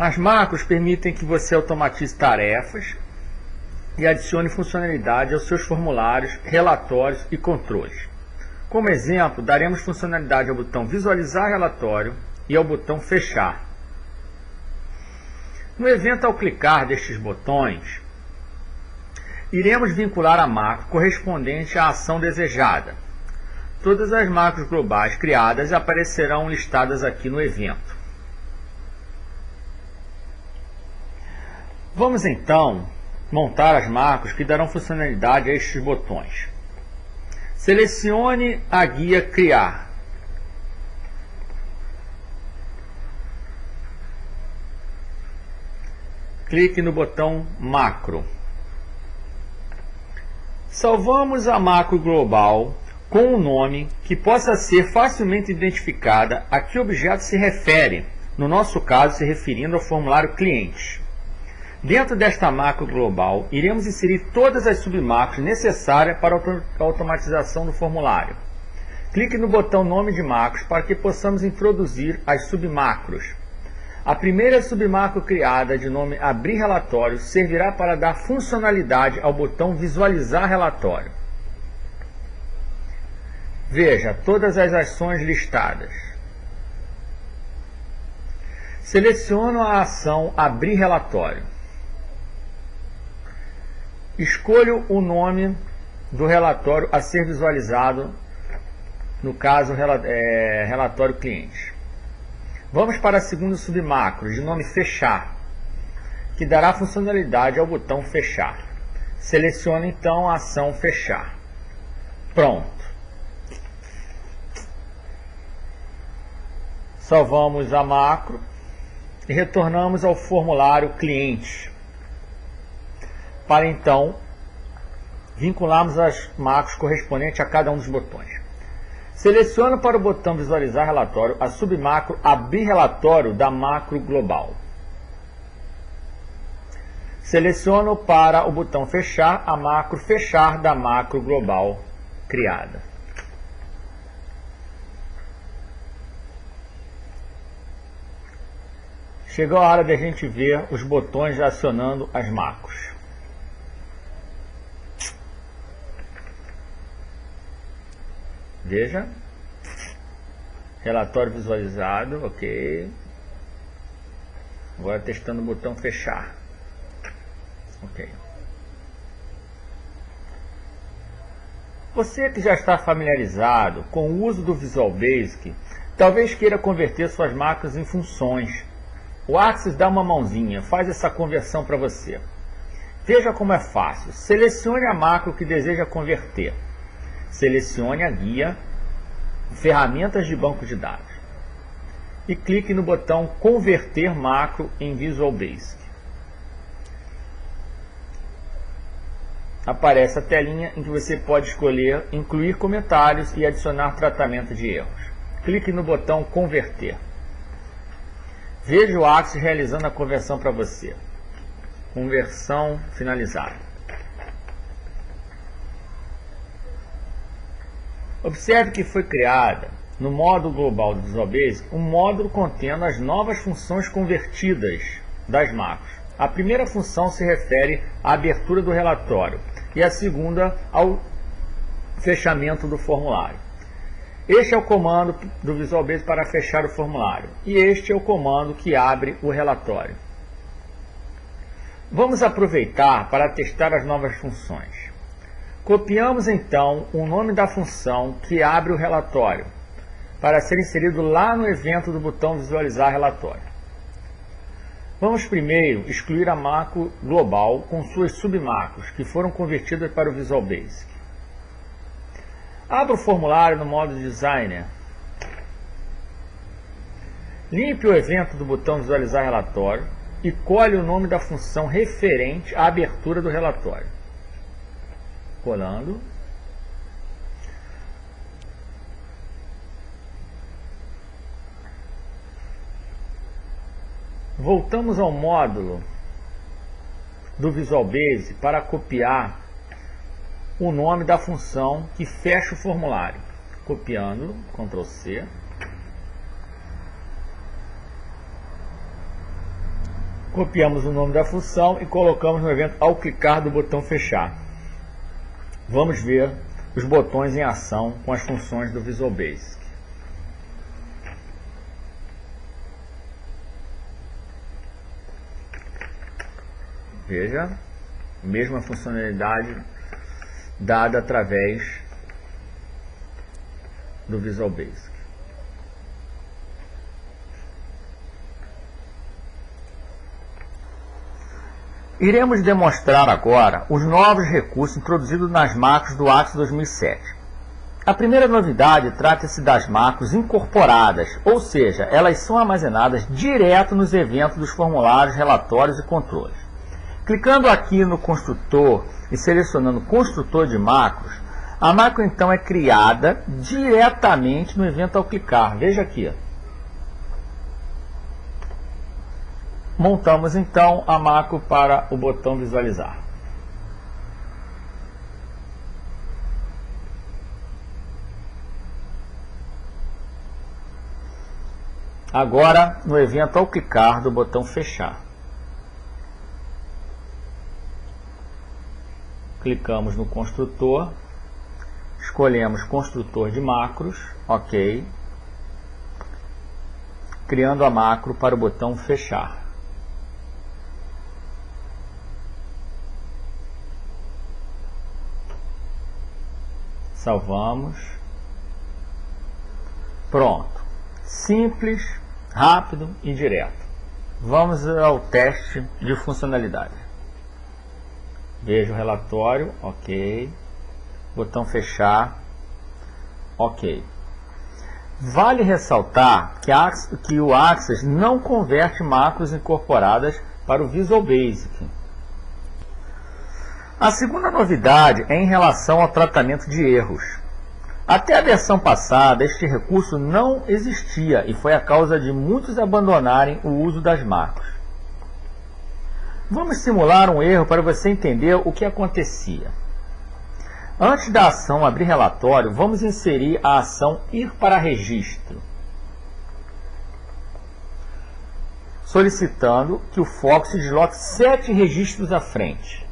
As macros permitem que você automatize tarefas e adicione funcionalidade aos seus formulários, relatórios e controles. Como exemplo, daremos funcionalidade ao botão Visualizar Relatório e ao botão Fechar. No evento, ao clicar destes botões, iremos vincular a macro correspondente à ação desejada. Todas as macros globais criadas aparecerão listadas aqui no evento. Vamos então montar as macros que darão funcionalidade a estes botões. Selecione a guia Criar. Clique no botão Macro. Salvamos a macro global com um nome que possa ser facilmente identificada a que objeto se refere, no nosso caso se referindo ao formulário cliente. Dentro desta macro global, iremos inserir todas as submacros necessárias para a automatização do formulário. Clique no botão Nome de macros para que possamos introduzir as submacros. A primeira submacro criada, de nome Abrir Relatório, servirá para dar funcionalidade ao botão Visualizar Relatório. Veja todas as ações listadas. Seleciono a ação Abrir Relatório. Escolho o nome do relatório a ser visualizado, no caso, relatório cliente. Vamos para a segunda submacro, de nome Fechar, que dará funcionalidade ao botão Fechar. Selecione então a ação Fechar. Pronto. Salvamos a macro e retornamos ao formulário cliente, para então vincularmos as macros correspondentes a cada um dos botões. Seleciono para o botão Visualizar Relatório a submacro Abrir Relatório da macro global. Seleciono para o botão Fechar a macro Fechar da macro global criada. Chegou a hora de a gente ver os botões acionando as macros. Veja, relatório visualizado, ok. Agora testando o botão Fechar, ok. Você que já está familiarizado com o uso do Visual Basic, talvez queira converter suas macros em funções. O Axis dá uma mãozinha, faz essa conversão para você. Veja como é fácil. Selecione a macro que deseja converter. Selecione a guia Ferramentas de banco de dados e clique no botão Converter macro em Visual Basic. Aparece a telinha em que você pode escolher incluir comentários e adicionar tratamento de erros. Clique no botão Converter. Veja o Axis realizando a conversão para você. Conversão finalizada. Observe que foi criada, no módulo global do Visual Basic, um módulo contendo as novas funções convertidas das macros. A primeira função se refere à abertura do relatório e a segunda ao fechamento do formulário. Este é o comando do Visual Basic para fechar o formulário e este é o comando que abre o relatório. Vamos aproveitar para testar as novas funções. Copiamos então o nome da função que abre o relatório, para ser inserido lá no evento do botão Visualizar Relatório. Vamos primeiro excluir a macro global com suas submacros, que foram convertidas para o Visual Basic. Abra o formulário no modo Designer. Limpe o evento do botão Visualizar Relatório e colhe o nome da função referente à abertura do relatório. Colando. Voltamos ao módulo do Visual Basic para copiar o nome da função que fecha o formulário. Copiando, Ctrl+C. Copiamos o nome da função e colocamos no evento ao clicar do botão fechar. Vamos ver os botões em ação com as funções do Visual Basic. Veja, mesma funcionalidade dada através do Visual Basic. Iremos demonstrar agora os novos recursos introduzidos nas macros do Axis 2007. A primeira novidade trata-se das macros incorporadas, ou seja, elas são armazenadas direto nos eventos dos formulários, relatórios e controles. Clicando aqui no construtor e selecionando construtor de macros, a macro então é criada diretamente no evento ao clicar. Veja aqui. Montamos então a macro para o botão visualizar. Agora, no evento ao clicar do botão fechar. Clicamos no construtor, escolhemos construtor de macros, ok, criando a macro para o botão fechar. Salvamos. Pronto. Simples, rápido e direto. Vamos ao teste de funcionalidade. Veja o relatório, ok. Botão fechar, ok. Vale ressaltar que o Axis não converte macros incorporadas para o Visual Basic. A segunda novidade é em relação ao tratamento de erros. Até a versão passada, este recurso não existia e foi a causa de muitos abandonarem o uso das macros. Vamos simular um erro para você entender o que acontecia. Antes da ação abrir relatório, vamos inserir a ação ir para registro, solicitando que o foco se desloque 7 registros à frente.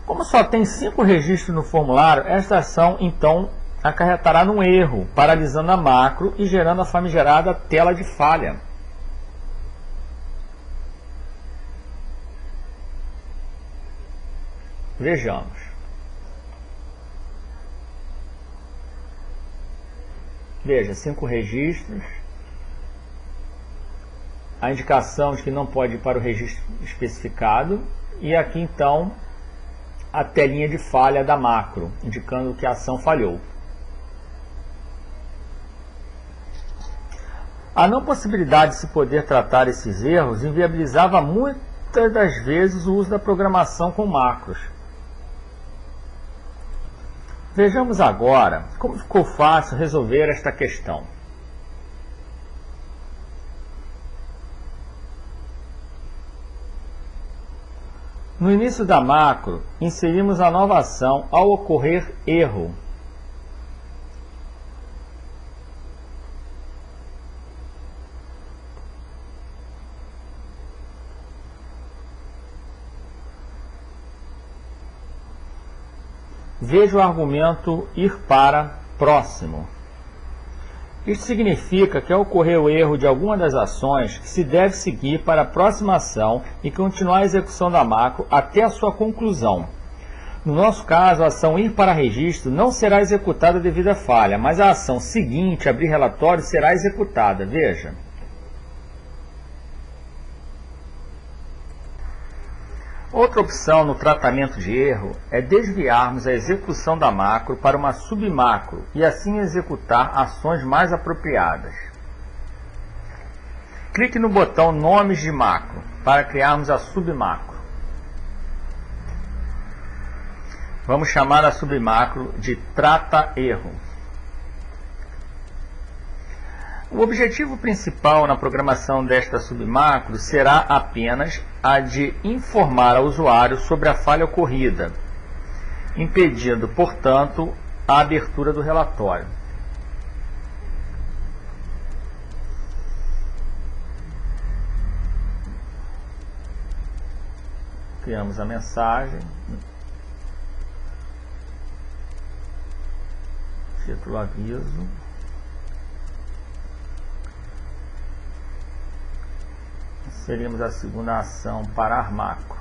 Como só tem 5 registros no formulário, esta ação então acarretará num erro, paralisando a macro e gerando a famigerada tela de falha. Vejamos. Veja, 5 registros. A indicação de que não pode ir para o registro especificado. E aqui então a telinha de falha da macro, indicando que a ação falhou. A não possibilidade de se poder tratar esses erros inviabilizava muitas das vezes o uso da programação com macros. Vejamos agora como ficou fácil resolver esta questão. No início da macro, inserimos a nova ação ao ocorrer erro. Veja o argumento ir para próximo. Isto significa que ao ocorrer o erro de alguma das ações, se deve seguir para a próxima ação e continuar a execução da macro até a sua conclusão. No nosso caso, a ação ir para registro não será executada devido à falha, mas a ação seguinte, abrir relatório, será executada. Veja. Outra opção no tratamento de erro é desviarmos a execução da macro para uma submacro e assim executar ações mais apropriadas. Clique no botão Nomes de macro para criarmos a submacro. Vamos chamar a submacro de Trata Erro. O objetivo principal na programação desta submacro será apenas a de informar ao usuário sobre a falha ocorrida, impedindo, portanto, a abertura do relatório. criamos a mensagem, título aviso, inserimos a segunda ação parar macro.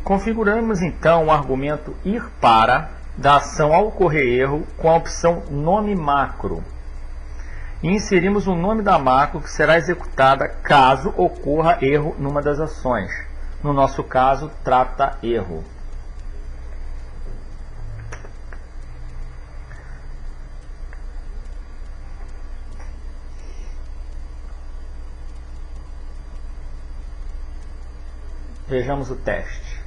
Configuramos então o argumento ir para da ação ao ocorrer erro com a opção nome macro. E inserimos o nome da macro que será executada caso ocorra erro numa das ações. No nosso caso, trata erro. Vejamos o teste.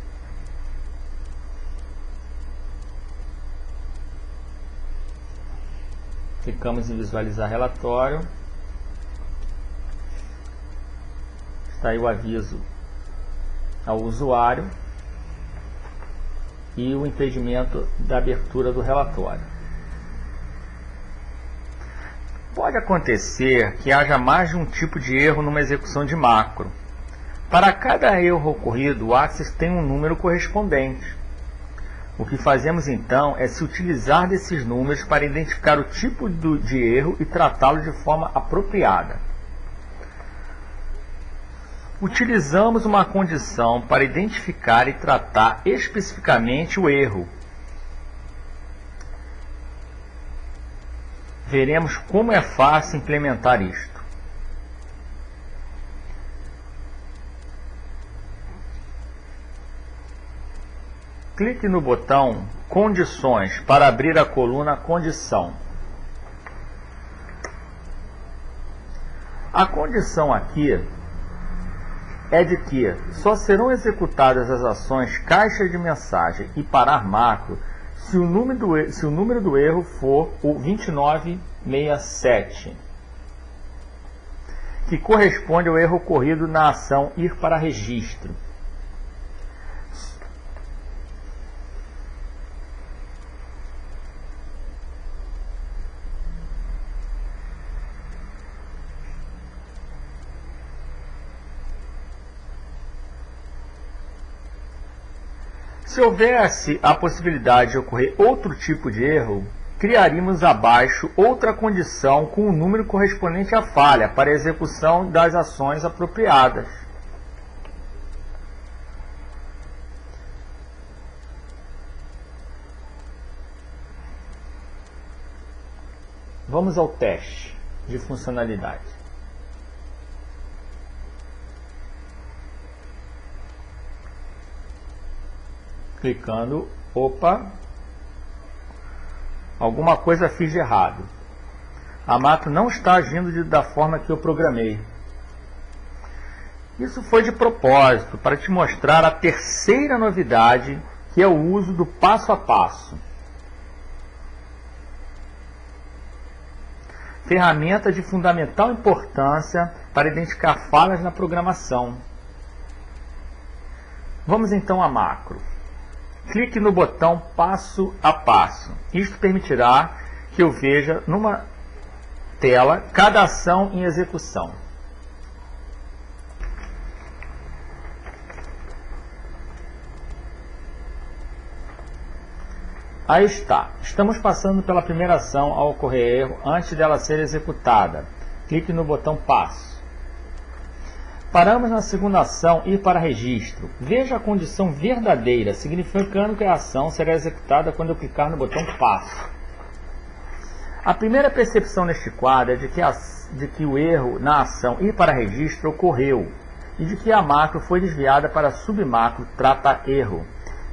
Clicamos em visualizar relatório. Está aí o aviso ao usuário e o impedimento da abertura do relatório. Pode acontecer que haja mais de um tipo de erro numa execução de macro. Para cada erro ocorrido, o Axis tem um número correspondente. O que fazemos então é se utilizar desses números para identificar o tipo de erro e tratá-lo de forma apropriada. Utilizamos uma condição para identificar e tratar especificamente o erro. Veremos como é fácil implementar isto. Clique no botão Condições para abrir a coluna Condição. A condição aqui é de que só serão executadas as ações caixa de mensagem e parar macro se o número do erro for o 2967, que corresponde ao erro ocorrido na ação ir para registro. Se houvesse a possibilidade de ocorrer outro tipo de erro, criaríamos abaixo outra condição com o número correspondente à falha para a execução das ações apropriadas. Vamos ao teste de funcionalidade. Clicando, opa, alguma coisa fiz de errado. A macro não está agindo da forma que eu programei. Isso foi de propósito, para te mostrar a terceira novidade, que é o uso do passo a passo. Ferramenta de fundamental importância para identificar falhas na programação. Vamos então à macro. Clique no botão passo a passo. Isto permitirá que eu veja numa tela cada ação em execução. Aí está. Estamos passando pela primeira ação ao ocorrer erro antes dela ser executada. Clique no botão passo. Paramos na segunda ação ir para registro. Veja a condição verdadeira, significando que a ação será executada quando eu clicar no botão passo. A primeira percepção neste quadro é de que o erro na ação ir para registro ocorreu e de que a macro foi desviada para a submacro trata erro.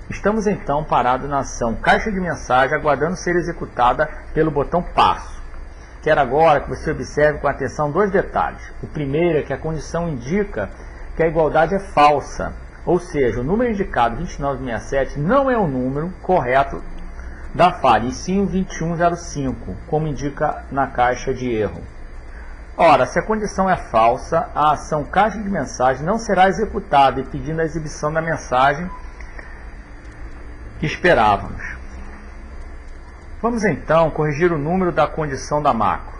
Estamos então parados na ação caixa de mensagem aguardando ser executada pelo botão passo. Quero agora que você observe com atenção dois detalhes. O primeiro é que a condição indica que a igualdade é falsa, ou seja, o número indicado 2967 não é o número correto da falha, e sim o 2105, como indica na caixa de erro. Ora, se a condição é falsa, a ação caixa de mensagem não será executada, impedindo a exibição da mensagem que esperávamos. Vamos então corrigir o número da condição da macro.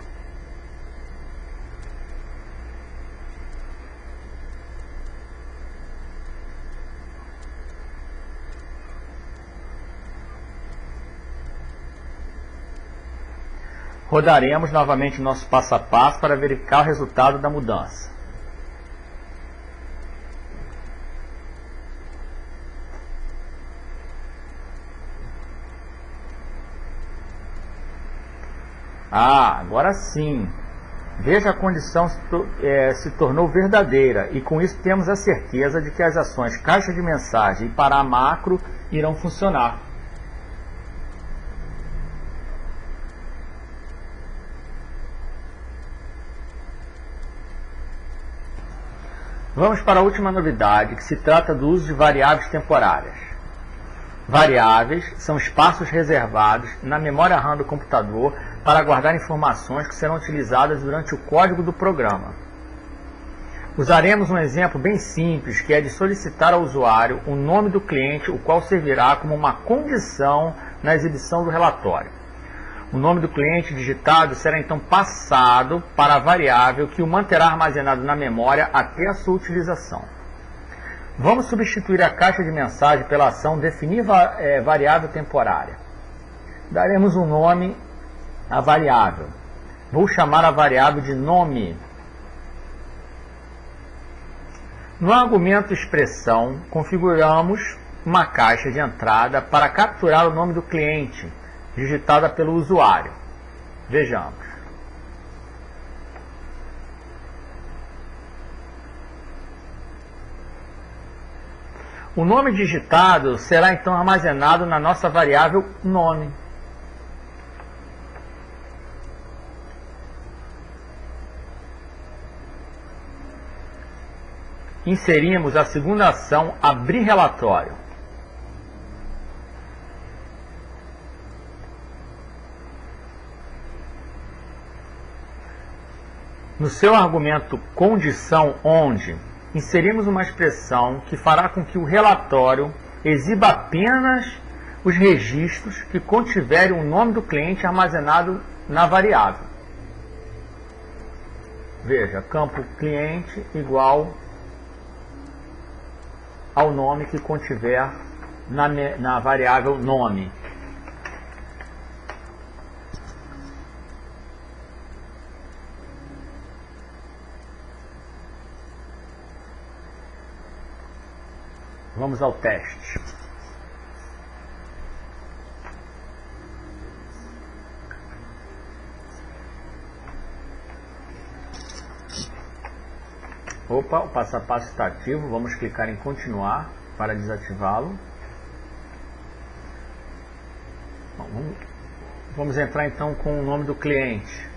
Rodaremos novamente nosso passo a passo para verificar o resultado da mudança. Agora sim. Veja, a condição se tornou verdadeira e com isso temos a certeza de que as ações caixa de mensagem e Pará Macro irão funcionar. Vamos para a última novidade, que se trata do uso de variáveis temporárias. Variáveis são espaços reservados na memória RAM do computador para guardar informações que serão utilizadas durante o código do programa. Usaremos um exemplo bem simples, que é de solicitar ao usuário o nome do cliente, o qual servirá como uma condição na exibição do relatório. O nome do cliente digitado será então passado para a variável que o manterá armazenado na memória até a sua utilização. Vamos substituir a caixa de mensagem pela ação definir variável temporária. Daremos um nome à variável. Vou chamar a variável de nome. No argumento expressão, configuramos uma caixa de entrada para capturar o nome do cliente, digitada pelo usuário. Vejamos. O nome digitado será então armazenado na nossa variável nome. Inserimos a segunda ação, abrir relatório. No seu argumento condição onde, inserimos uma expressão que fará com que o relatório exiba apenas os registros que contiverem o nome do cliente armazenado na variável. Veja, campo cliente igual ao nome que contiver na variável nome. Vamos ao teste. Opa, o passo a passo está ativo. Vamos clicar em continuar para desativá-lo. Vamos entrar então com o nome do cliente.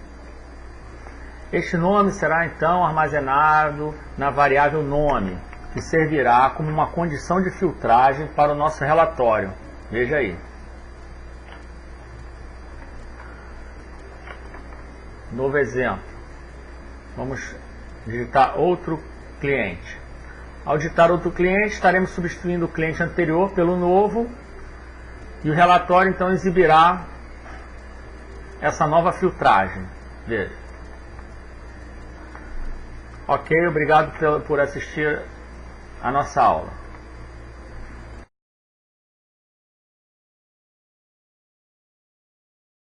Este nome será então armazenado na variável nome, que servirá como uma condição de filtragem para o nosso relatório. Veja aí. Novo exemplo. Vamos digitar outro cliente. Ao digitar outro cliente, estaremos substituindo o cliente anterior pelo novo e o relatório então exibirá essa nova filtragem. Veja. Ok, obrigado por assistir a nossa aula.